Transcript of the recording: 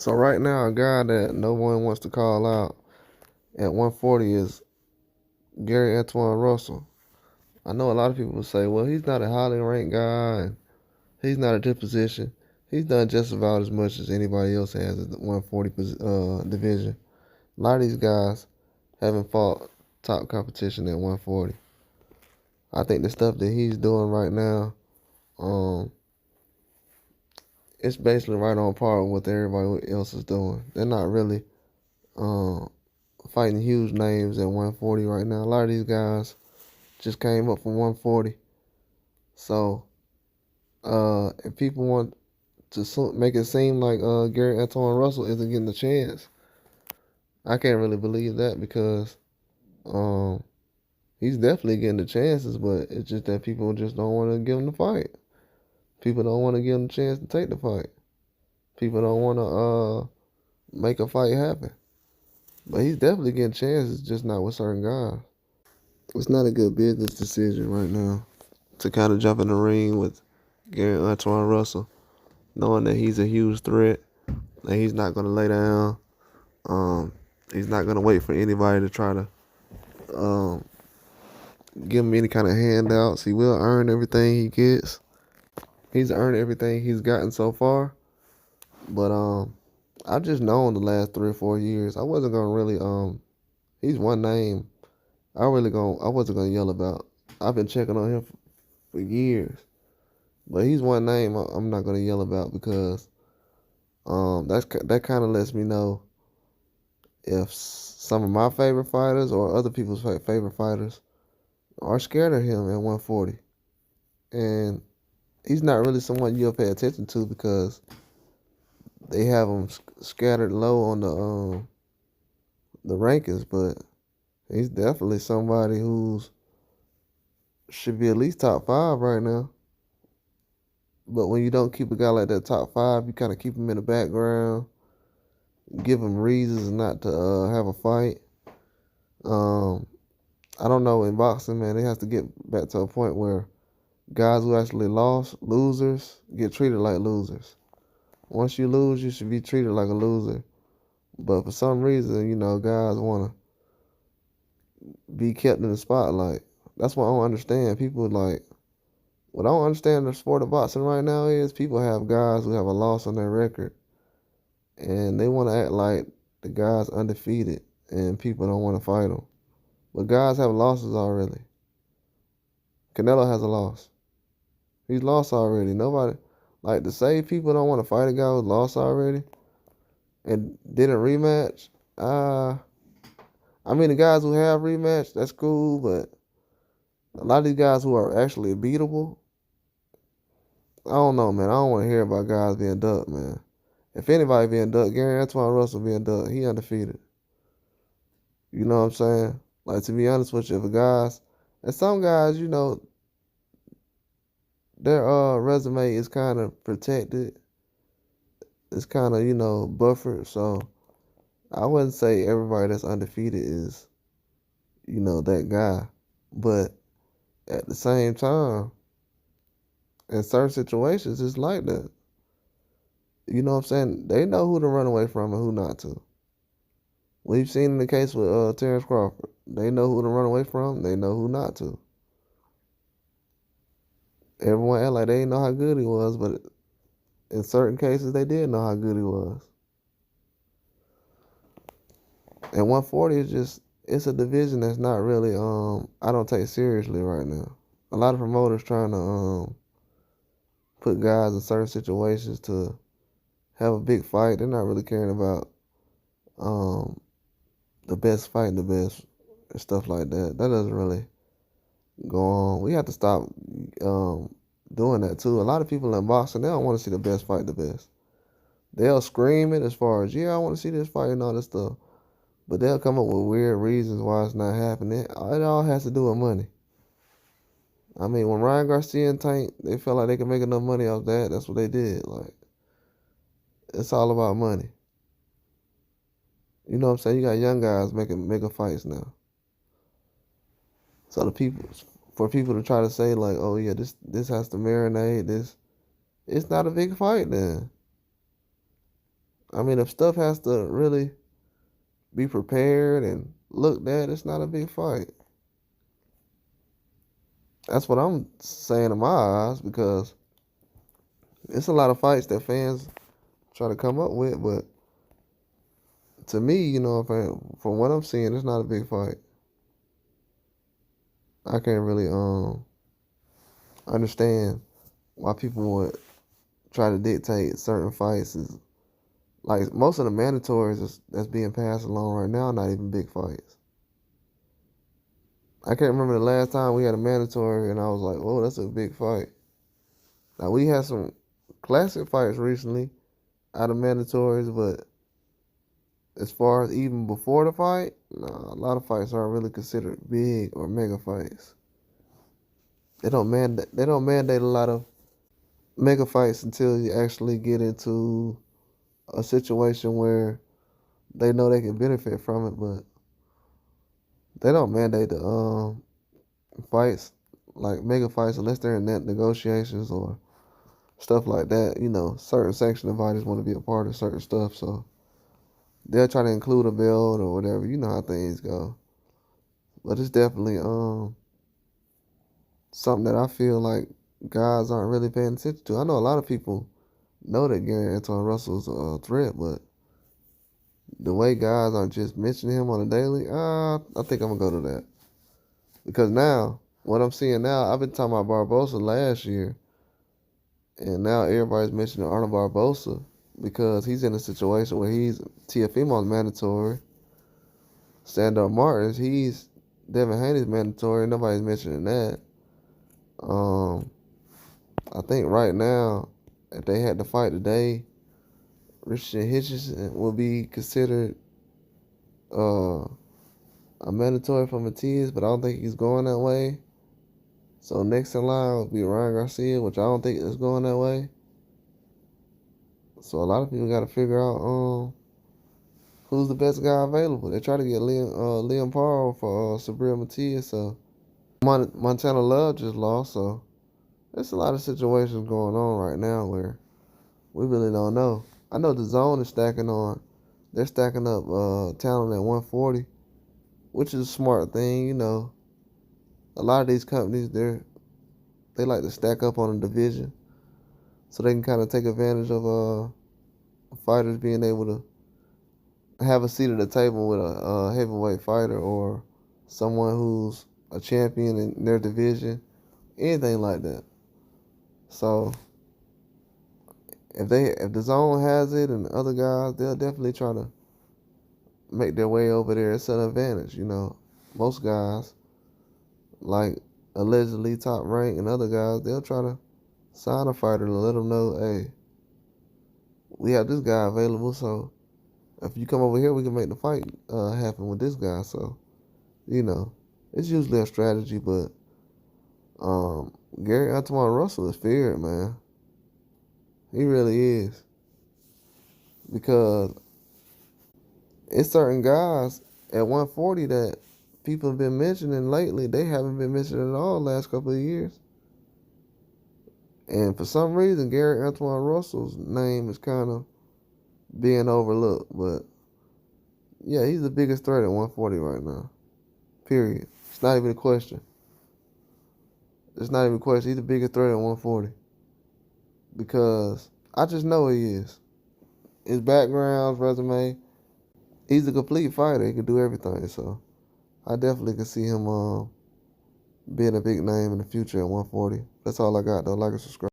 So right now, a guy that no one wants to call out at 140 is Gary Antuanne Russell. I know a lot of people will say, well, he's not a highly ranked guy, and he's not at this position. He's done just about as much as anybody else has at the 140 division. A lot of these guys haven't fought top competition at 140. I think the stuff that he's doing right now, um, it's basically right on par with what everybody else is doing. They're not really um, fighting huge names at 140 right now. A lot of these guys just came up from 140. So if people want to make it seem like Gary Antuanne Russell isn't getting a chance, I can't really believe that because um, he's definitely getting the chances, but it's just that people just don't want to give him the fight. People don't want to give him a chance to take the fight. People don't want to make a fight happen. But he's definitely getting chances, just not with certain guys. It's not a good business decision right now to kind of jump in the ring with Gary Antuanne Russell, knowing that he's a huge threat, that he's not going to lay down. Um, he's not going to wait for anybody to try to um, give him any kind of handouts. He will earn everything he gets. He's earned everything he's gotten so far. But I've just known the last 3 or 4 years. I wasn't gonna really he's one name I wasn't gonna yell about. I've been checking on him for years. But he's one name I'm not gonna yell about because that kind of lets me know if some of my favorite fighters or other people's favorite fighters are scared of him at 140. And he's not really someone you'll pay attention to because they have him scattered low on the rankings, but he's definitely somebody who's should be at least top five right now. But when you don't keep a guy like that top five, you kind of keep him in the background, give him reasons not to have a fight. I don't know, in boxing, man, it has to get back to a point where guys who actually losers, get treated like losers. Once you lose, you should be treated like a loser. But for some reason, guys want to be kept in the spotlight. That's what I don't understand. People what I don't understand in the sport of boxing right now is people have guys who have a loss on their record, and they want to act like the guy's undefeated, and people don't want to fight him. But guys have losses already. Canelo has a loss. He's lost already. Nobody, to say people don't want to fight a guy who's lost already and didn't rematch. I mean, the guys who have rematched, that's cool, but a lot of these guys who are actually beatable, I don't know, man. I don't want to hear about guys being ducked, man. If anybody being ducked, Gary Antuanne Russell being ducked, he undefeated. You know what I'm saying? To be honest with you, and some guys, their resume is kind of protected. It's kind of, buffered. So I wouldn't say everybody that's undefeated is, that guy. But at the same time, in certain situations, it's like that. You know what I'm saying? They know who to run away from and who not to. We've seen in the case with Terrence Crawford. They know who to run away from. They know who not to. Everyone act like they didn't know how good he was, but in certain cases, they did know how good he was. And 140 it's a division that's not really, I don't take seriously right now. A lot of promoters trying to put guys in certain situations to have a big fight. They're not really caring about the best fighting the best and stuff like that. That doesn't really go on. We have to stop doing that too. A lot of people in boxing, they don't want to see the best fight the best. They'll scream it as far as, yeah, I want to see this fight and all this stuff. But they'll come up with weird reasons why it's not happening. It all has to do with money. I mean, when Ryan Garcia and Tank, they felt like they could make enough money off that. That's what they did. It's all about money. You know what I'm saying? You got young guys making mega fights now. So for people to try to say oh yeah, this has to marinate, it's not a big fight then. I mean, if stuff has to really be prepared and looked at, it's not a big fight. That's what I'm saying in my eyes, because it's a lot of fights that fans try to come up with, but to me, from what I'm seeing, it's not a big fight. I can't really understand why people would try to dictate certain fights. Is like most of the mandatories that's being passed along right now, not even big fights. I can't remember the last time we had a mandatory and I was like, "Oh, that's a big fight." Now we had some classic fights recently out of mandatories, but as far as even before the fight, no, a lot of fights aren't really considered big or mega fights. They don't mandate a lot of mega fights until you actually get into a situation where they know they can benefit from it, but they don't mandate the fights like mega fights unless they're in net negotiations or stuff like that. Certain section of bodies want to be a part of certain stuff, so they'll try to include a belt or whatever. You know how things go. But it's definitely something that I feel like guys aren't really paying attention to. I know a lot of people know that Gary Antuanne Russell's a threat, but the way guys are just mentioning him on a daily, I think I'm gonna go to that. Because now, what I'm seeing now, I've been talking about Barbosa last year, and now everybody's mentioning Arnold Barbosa because he's in a situation where he's Teofimo's mandatory. Sandor Martin's, Devin Haney's mandatory. Nobody's mentioning that. I think right now, if they had to fight today, Richard Hitchison will be considered a mandatory for Matias, but I don't think he's going that way. So next in line will be Ryan Garcia, which I don't think is going that way. So a lot of people got to figure out who's the best guy available. They try to get Liam Parle for Sabrina Matias. So Montana Love just lost. So there's a lot of situations going on right now where we really don't know. I know the zone is stacking on. They're stacking up talent at 140, which is a smart thing. A lot of these companies, they like to stack up on a division so they can kind of take advantage of fighters being able to have a seat at the table with a heavyweight fighter or someone who's a champion in their division, anything like that. So if the zone has it and other guys, they'll definitely try to make their way over there. It's an advantage. Most guys, like allegedly top rank and other guys, they'll try to sign a fighter to let them know, hey, we have this guy available, so if you come over here, we can make the fight happen with this guy. So, it's usually a strategy, but Gary Antuanne Russell is feared, man. He really is. Because it's certain guys at 140 that people have been mentioning lately. They haven't been mentioned at all the last couple of years. And for some reason, Gary Antuanne Russell's name is kind of being overlooked. But, yeah, he's the biggest threat at 140 right now. Period. It's not even a question. It's not even a question. He's the biggest threat at 140. Because I just know he is. His background, resume, he's a complete fighter. He can do everything. So I definitely can see him being a big name in the future at 140. That's all I got, though. Like and subscribe.